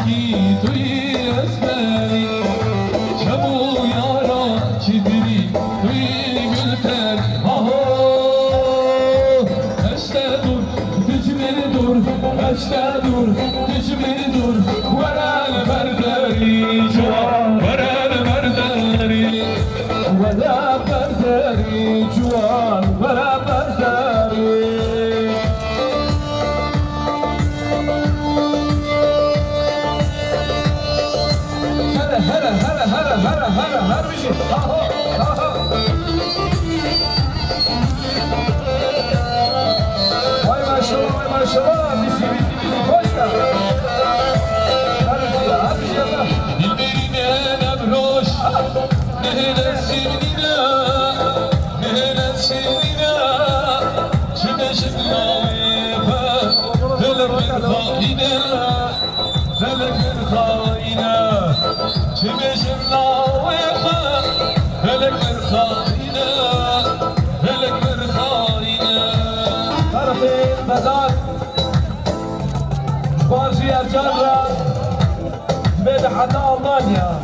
بگی توی اسمری چمو یارا چی بری توی گل پری آها هشته دور دجمه دور هشته دور دجمه دور ورال برداری جوان ورال برداری ولا برداری جوان ولا برداری هر بشي واي ما شاء الله واي ما شاء الله بيسي كويسة هر بشي يلا بالبرينا نبروش نهنا سنينا نهنا سنينا شبه شبه ذلك الخائنة ذلك الخائنة شبه شبه هلك مرخاينا هلك مرخاينا طرفي المزار بارجي الجرة بين حتى ألمانيا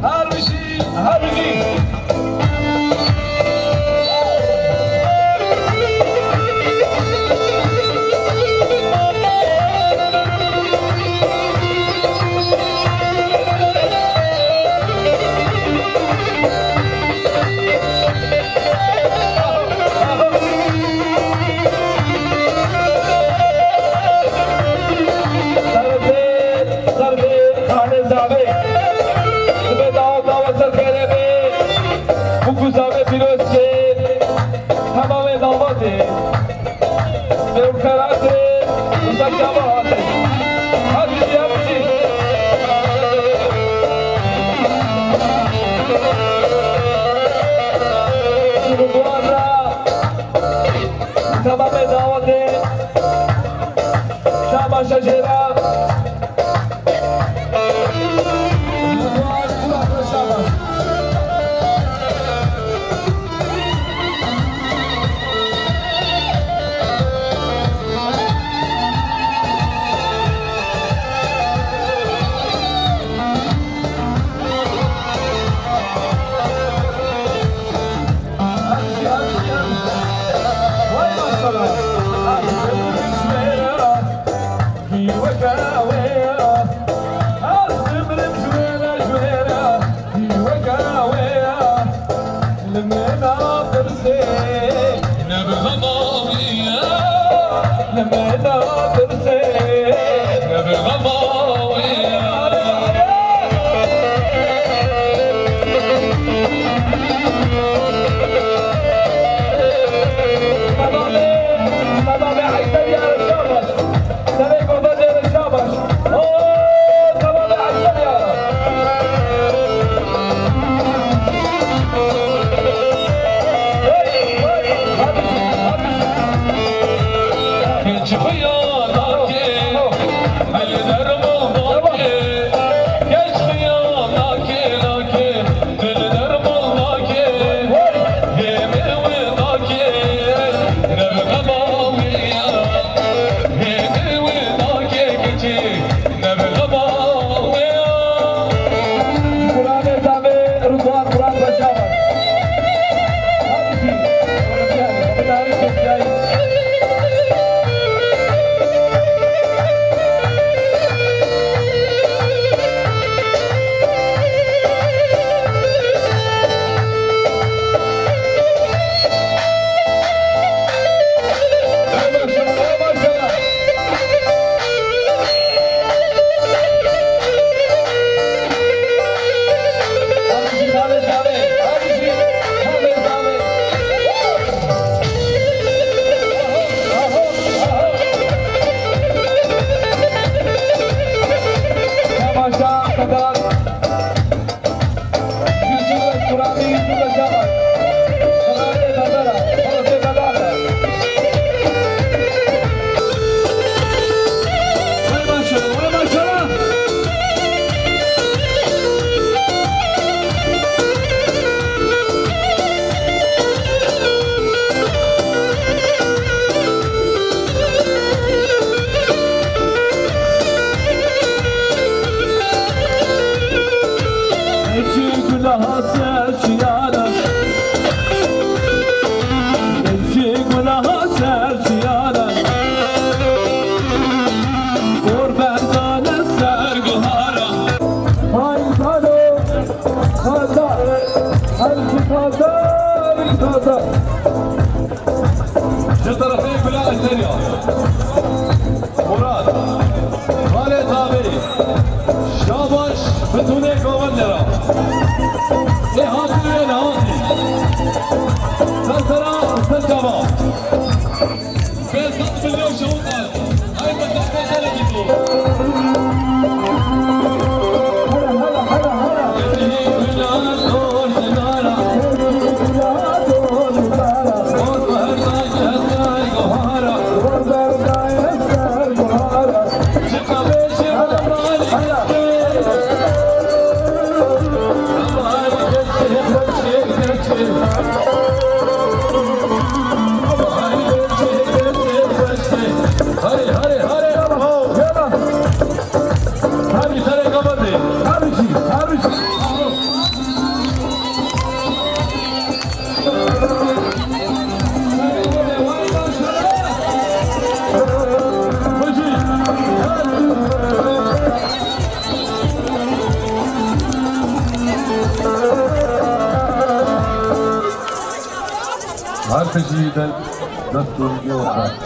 هربشي هربشي تمام دعوت شما شجرة گلها سرچیانه گنجی گلها سرچیانه قربان سرگهارا های کانو کازا هرچی کازا کازا چه طرفه گلا ازدریا مراد خالد آبی شاباش بدونه گوندرا لحاظی لحاظی سلطرا سلطبا بزد ملیون شهودان های بزد بزد بیدو حرف جيدا نطلب اليوم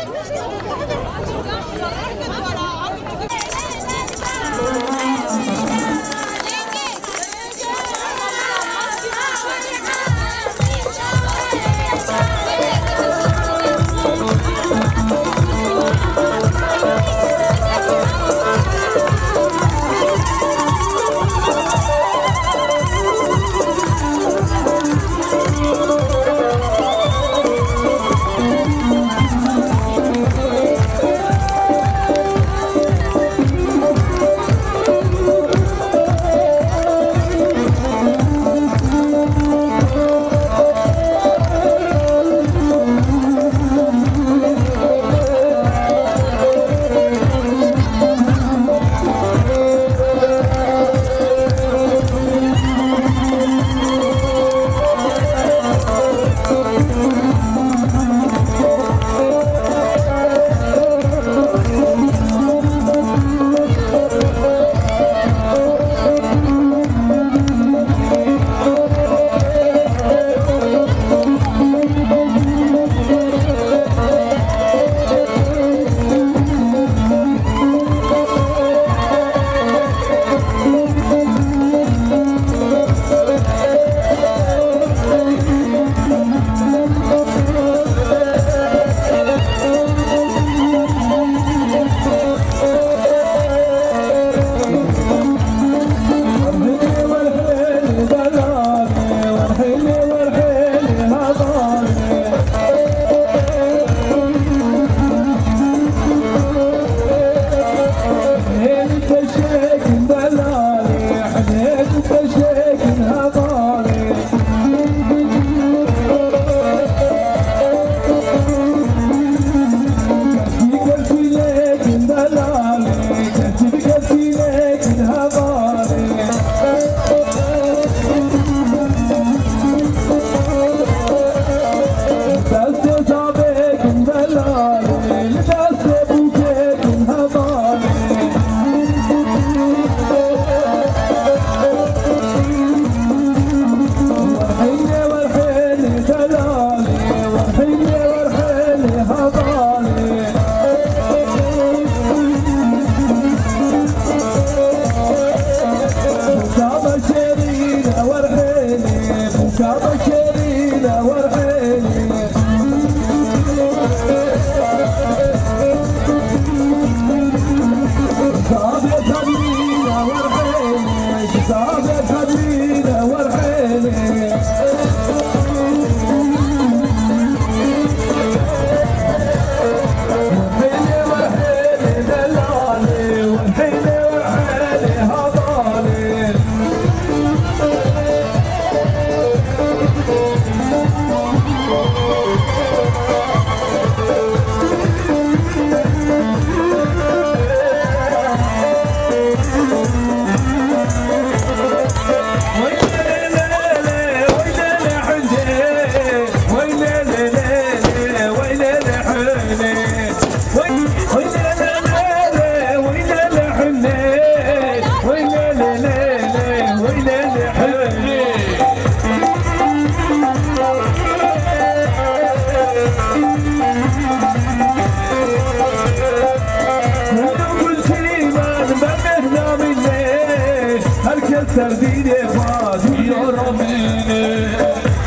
سردین باز یارامینه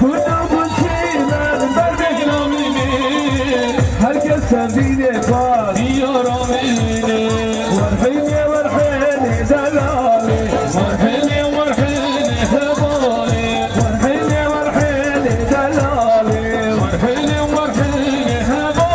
کنم بچینم بر بگنامینه هرکس سردین باز یارامینه ورحینه ورحینه دلاله ورحینه ورحینه هباله ورحینه ورحینه دلاله ورحینه ورحینه هباله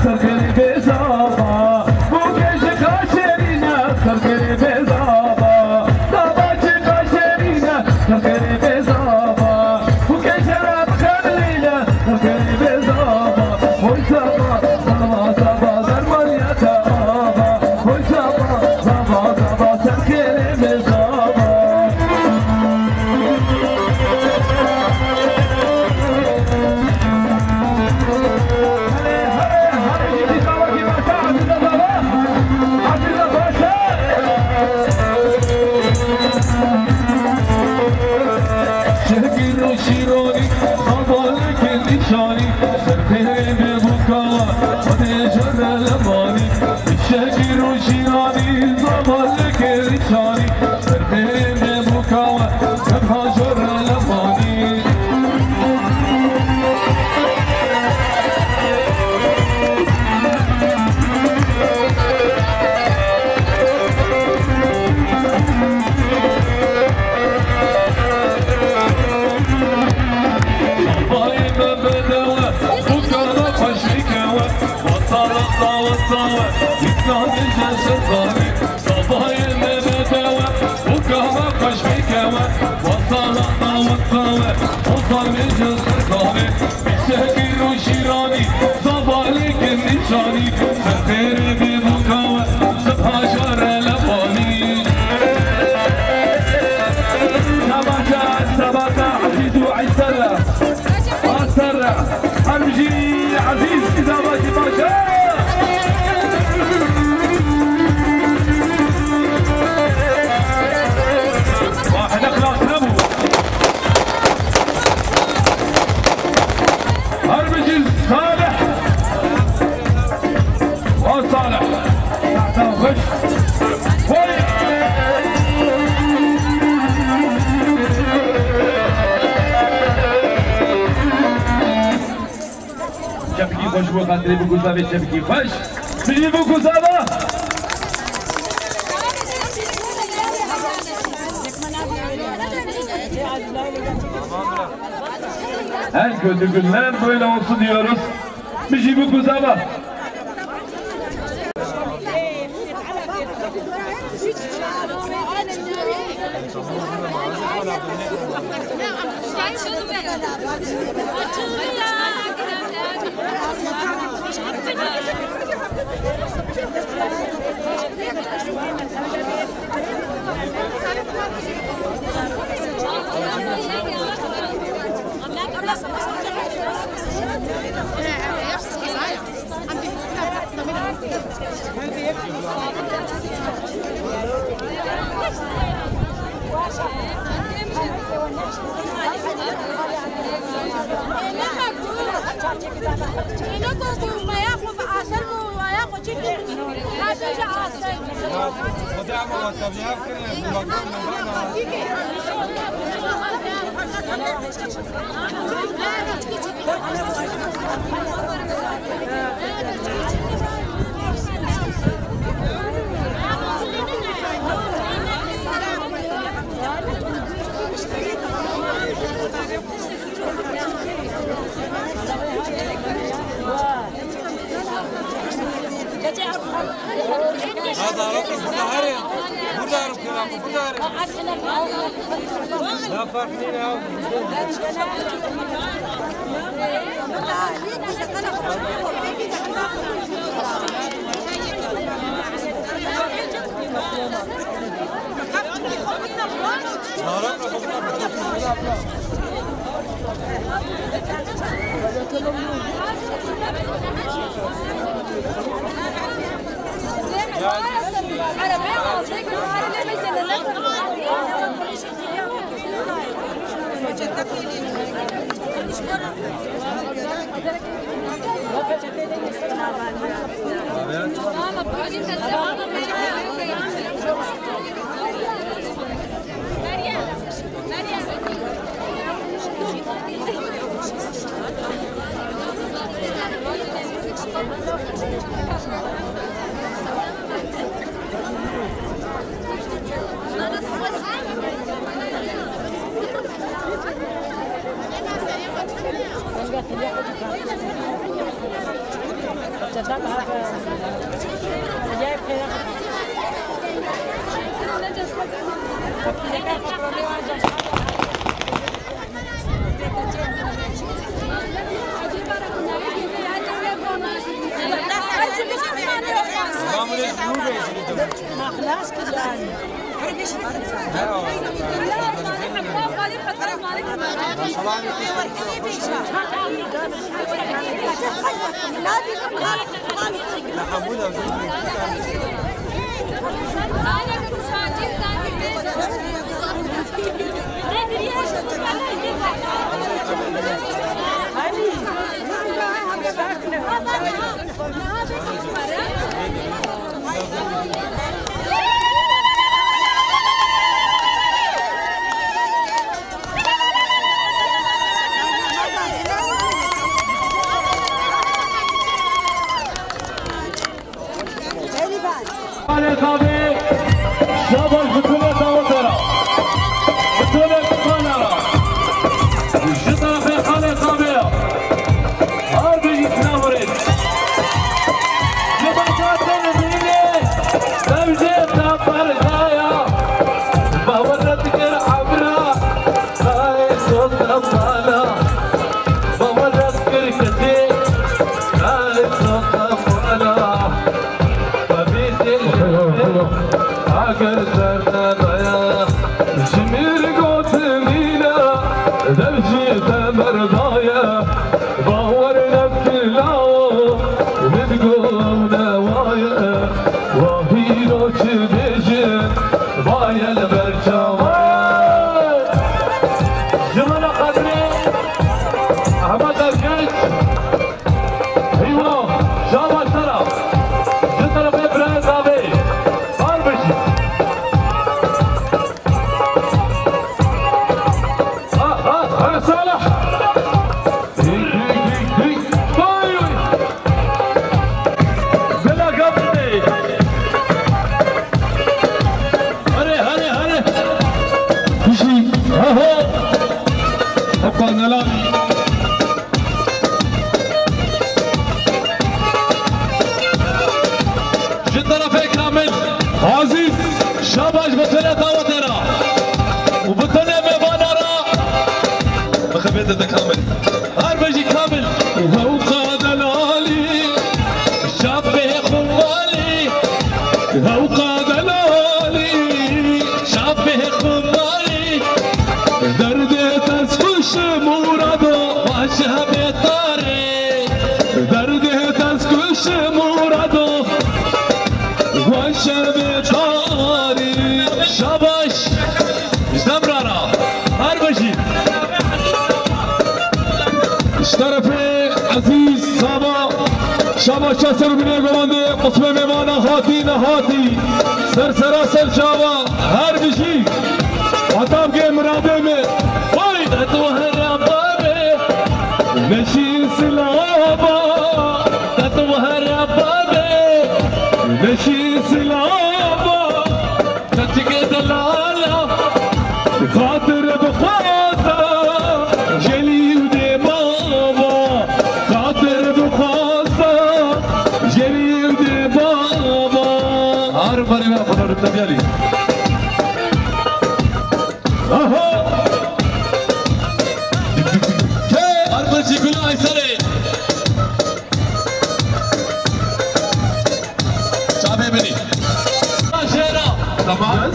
Sarkari bezava, bu gece kaçerine sarkari bezava. صالك ريشاني سردين بوكاوة سبها جر لباني والطاوة يتنام الجسد ضاري صبايا ما بداوة وكهوة قش بكاوة والطاوة والطاوة وطام الجسد ضاري بشاكر وشيراني صبالك النشاني سفير بمكاوة سبها جار لباني سباتا عزيز وعيسرة عسرة أرمجي عزيز إذا باجي باشا Chapki خوش و خاطری بگو زاوی چپکی خوش میگی بگو زاوا en kötü günler böyle olsun diyoruz. میگی بگو زاوا لا فرق لنا خلاص كده شاباش سر بینه گوانده قسمه میمانه هاتی نهاتی سر سراسر شابا هر بشی عطاب که مراده می باید تو هر عبابه نشین سلابا تو هر عبابه نشین سلابا تچگه دلالا خاطر بخواستا جلی و دی بابا خاطر بخواستا جلی و دی بابا هر باری من خدا رو تبیالی آها که هر بچی گناه سره چابه بینی شهرا تمام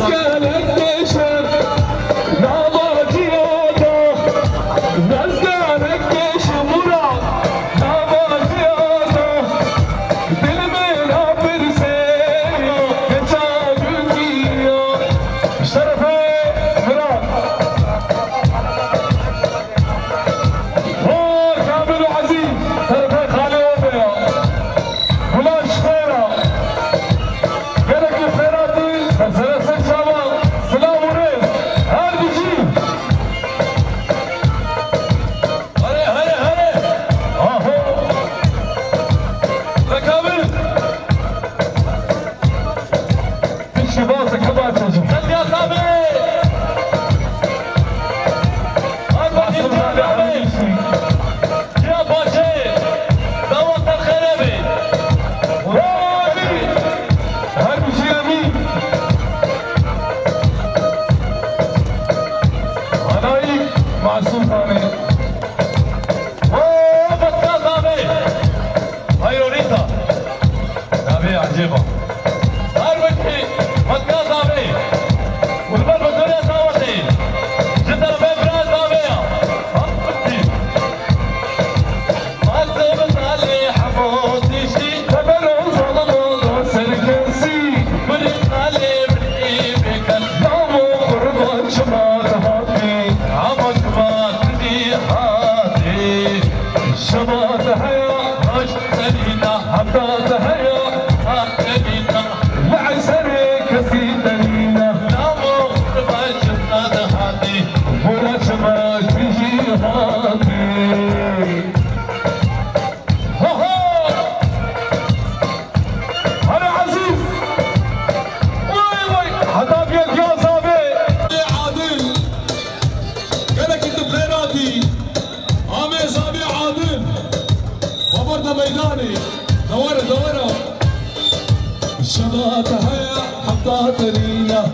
ترينا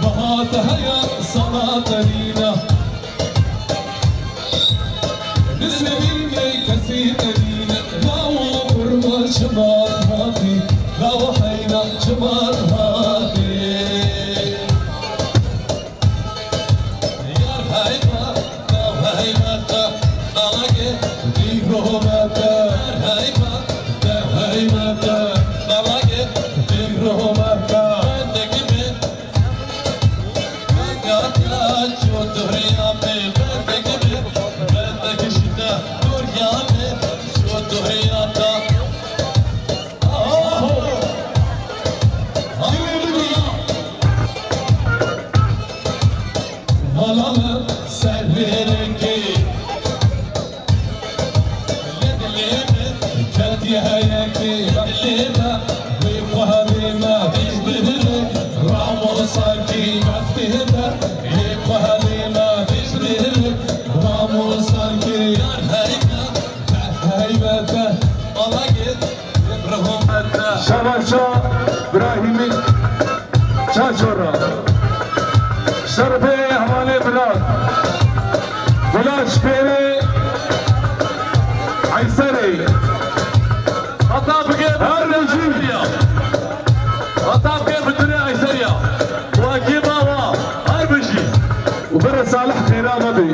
بهات هيا صلاة ترينا نسبيني كثير ترينا لو قربة شمال هاتي لو حينا شمال هاتي يا هيما لو هيما تلاقي ديرو متى هيما هيما تلاقي ديرو متى تكمل كاكا شو دنيا में تكمل بدك شتا دنيا में شو دنيا تا Malama serverengi Ledleme Kadiyayaki Ledleme Vifahadima Vizbirle Ramo sanki Maftihda Vifahadima Vizbirle Ramo sanki Yar hayba Haybata Allah git Rahmeta Şabaşa İbrahim'i Çaçora Şerbe Havale Bilal Bilal Şperi Ayseri Hatta bir kere Ayseriya Hatta bir kere bütün Ayseriya Vakip hava her bir şey وبر صالح خيرامدي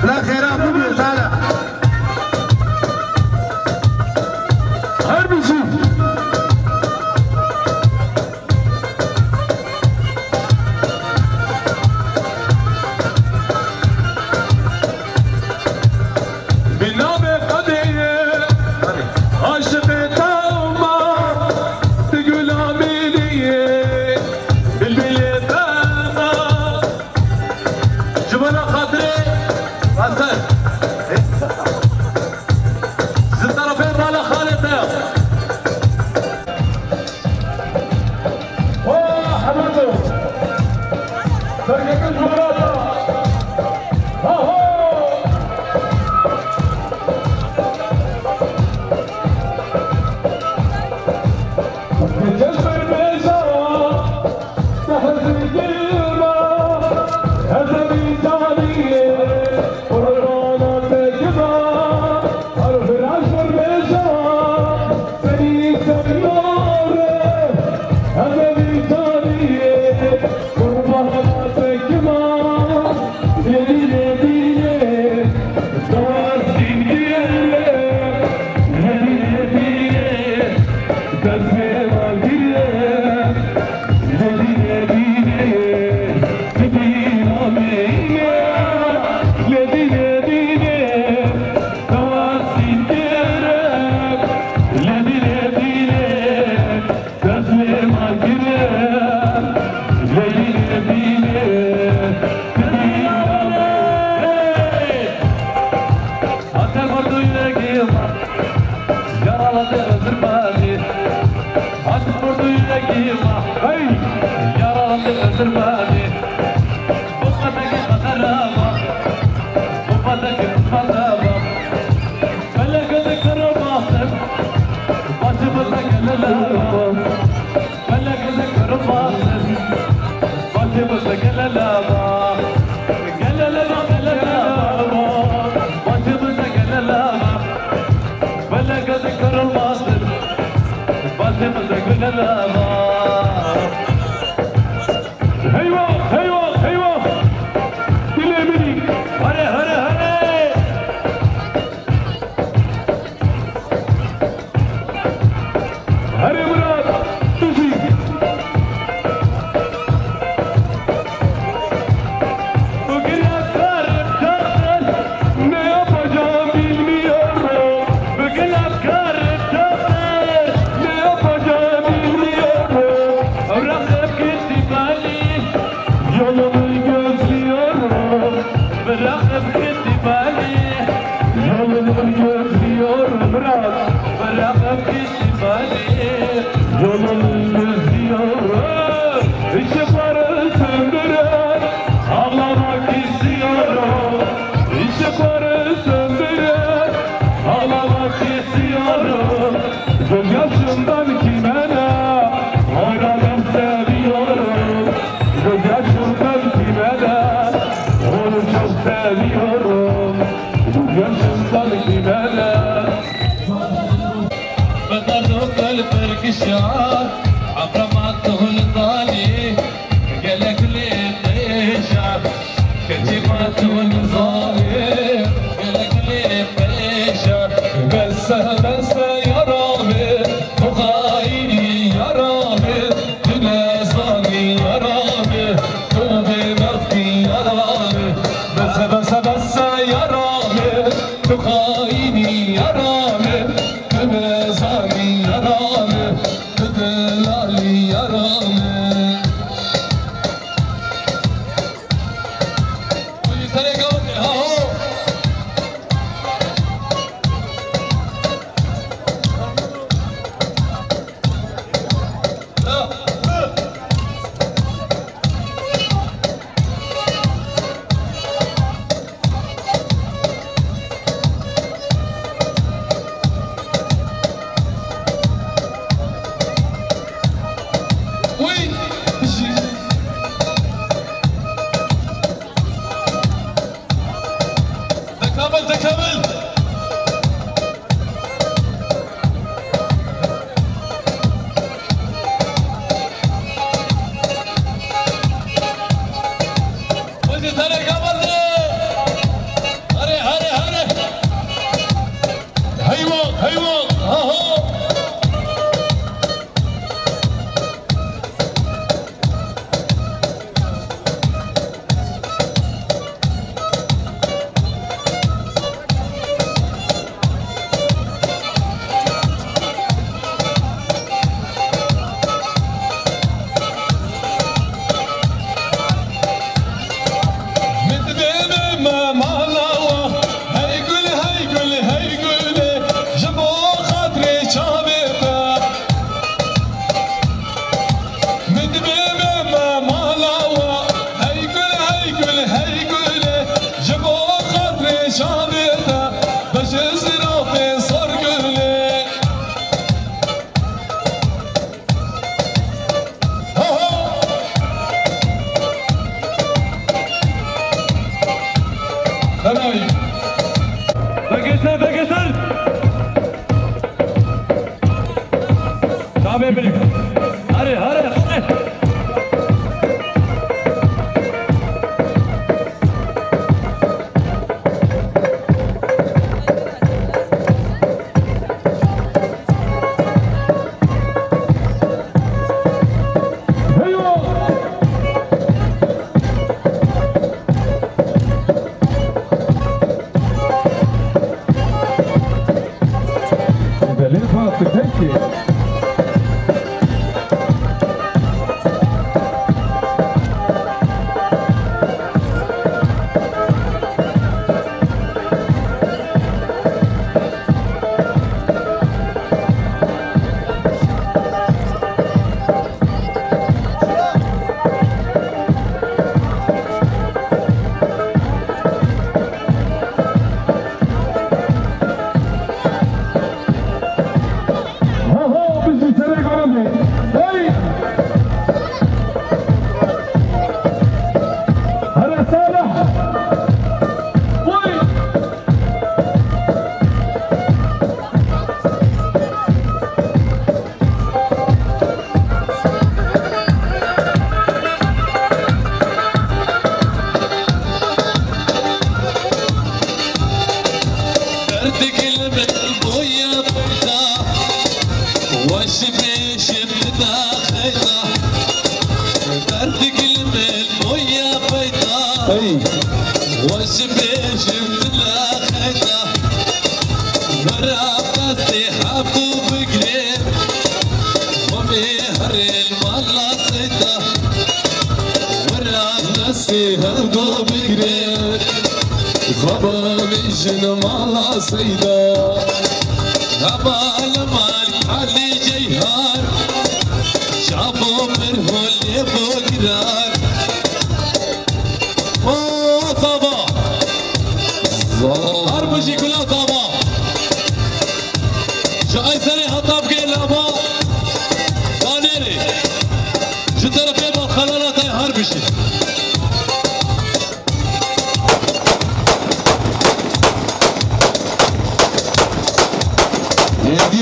لا خيرام مو صالح هربي شوف Ne yapacağım bilmiyorum. الشعر عبر ما تهون ضالي قالك لي الشعر كلمات ونظالم قالك لي الشعر بس يا رامي وخايني يا رامي تنازلني يا رامي توبي نفسي يا رامي بس يا رامي تخايني يا رامي تنازلني يا رامي تدلالي يا رامي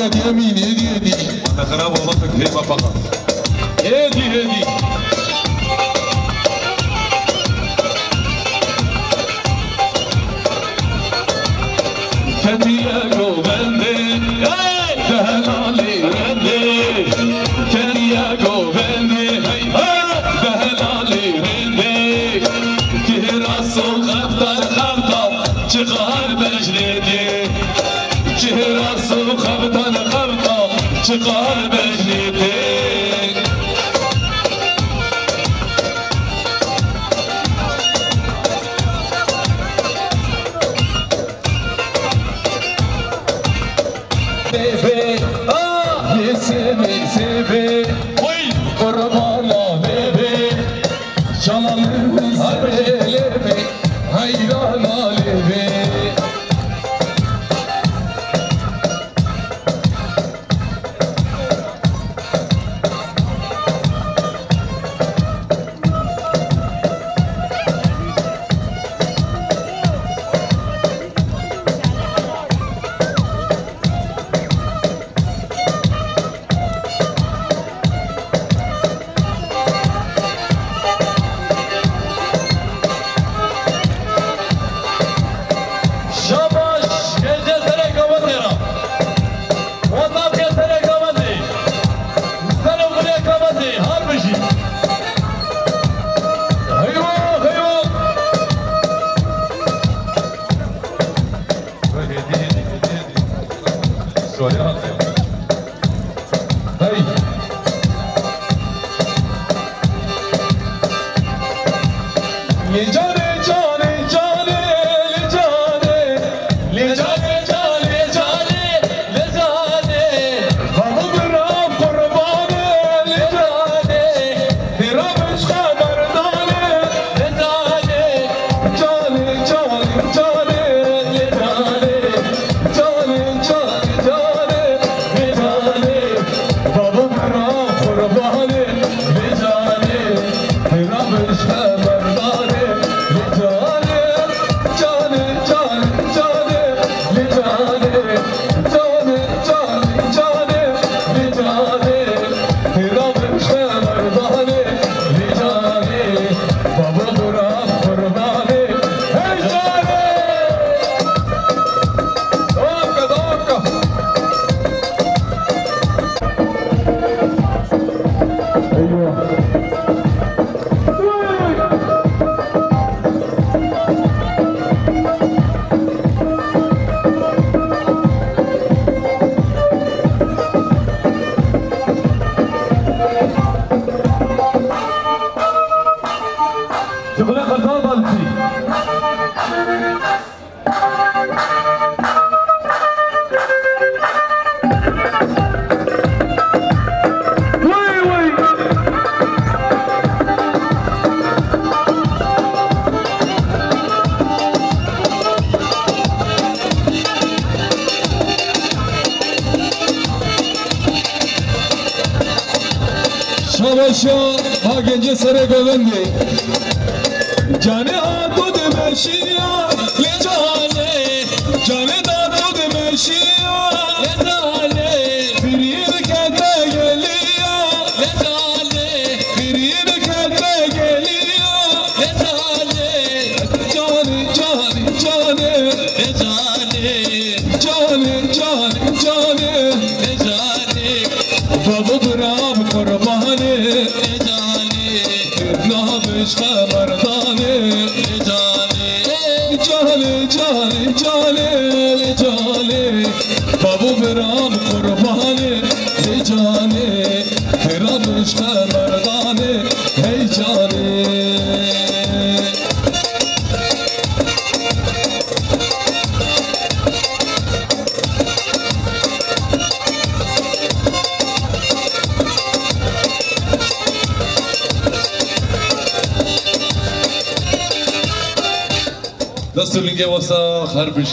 هدي يمين هدي انا خراب وبطك هيبه فقط هدي Katiyago bende, dahalali bende. Katiyago bende, dahalali bende. Kihraso khafta, chiqar bejnedi. Kihraso khafta, chiqar bejnedi. سيبي قربانا بيبي شلال لبي هيرانا لبي شاباشا ها گنج سر گوندی جان تو دمشیا لجاله جان تو دمشیا لجاله فرید کته گلیا لجاله فرید کته گلیا لجاله جان جان لجاله جان لجاله بابا برام قربانه لجاله نامش خبردانه جاله بابو برام قربانه جاله فرامش خبردانه هی جاله دستور لینگه واسه خربش